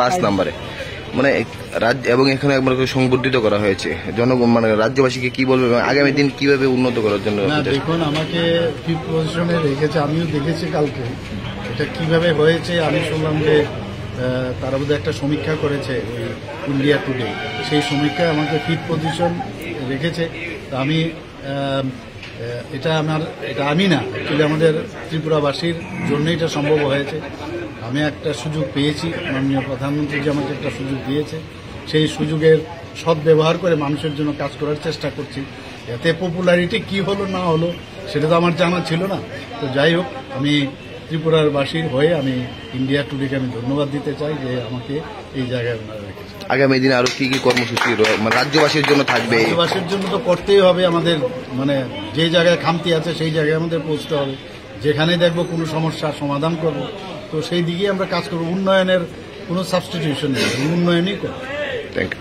5 নম্বরে মানে রাজ্য এবং এখানে একবার সংবর্ধিত করা হয়েছে। জনগণ মানে রাজ্যবাসীকে কি বলবে এবং আগামী দিন কিভাবে উন্নত করার জন্য? দেখুন, আমাকে ফিফথ পজিশনে রেখেছে, আমিও দেখেছি কালকে এটা কিভাবে হয়েছে। আমি শুনলাম যে তারা বোধহয় একটা সমীক্ষা করেছে ইন্ডিয়া টুডে, সেই সমীক্ষায় আমাকে ফিফথ পজিশন রেখেছে। আমি এটা আমি না, অ্যাকচুয়ালি আমাদের ত্রিপুরাবাসীর জন্যই এটা সম্ভব হয়েছে। আমি একটা সুযোগ পেয়েছি, মাননীয় প্রধানমন্ত্রী যে আমাকে একটা সুযোগ দিয়েছে, সেই সুযোগের সদ্ব্যবহার করে মানুষের জন্য কাজ করার চেষ্টা করছি। এতে পপুলারিটি কি হলো না হলো সেটা তো আমার জানা ছিল না। তো যাই হোক, আমি ত্রিপুরার বাসীর হয়ে আমি ইন্ডিয়া টুডেকে আমি ধন্যবাদ দিতে চাই যে আমাকে এই জায়গায় ওনারা রেখেছে। আগামী দিনে আরো কি কর্মসূচি মানে রাজ্যবাসীর জন্য থাকবে? রাজ্যবাসীর জন্য তো করতেই হবে, আমাদের মানে যে জায়গায় খামতি আছে সেই জায়গায় আমাদের পৌঁছতে হবে। যেখানে দেখবো কোনো সমস্যার সমাধান করব, তো সেই দিকেই আমরা কাজ করবো। উন্নয়নের কোনো সাবস্টিটিউশন নেই, উন্নয়নই করব। Thank you.